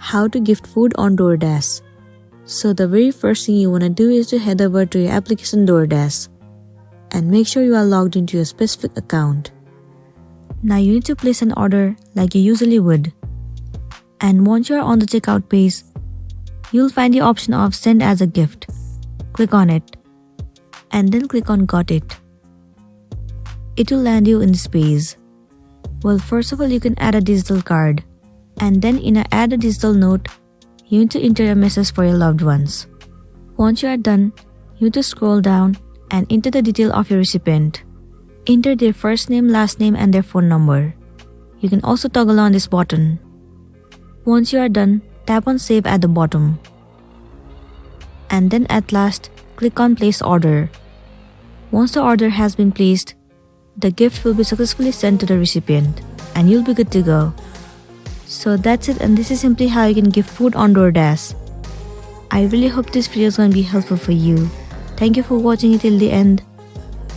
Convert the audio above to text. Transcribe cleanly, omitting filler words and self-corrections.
How to gift food on Doordash. So the very first thing you want to do is to head over to your application Doordash and make sure you are logged into your specific account. Now you need to place an order like you usually would. And once you are on the checkout page, you'll find the option of send as a gift. Click on it and then click on got it. It will land you in this page. Well, first of all, you can add a digital card, and then in a add a digital note, you need to enter a message for your loved ones. Once you are done, you need to scroll down and enter the detail of your recipient. Enter their first name, last name, and their phone number. You can also toggle on this button. Once you are done, tap on save at the bottom. And then at last, click on place order. Once the order has been placed, the gift will be successfully sent to the recipient and you'll be good to go. So that's it, and this is simply how you can gift food on Doordash. I really hope this video is going to be helpful for you. Thank you for watching it till the end.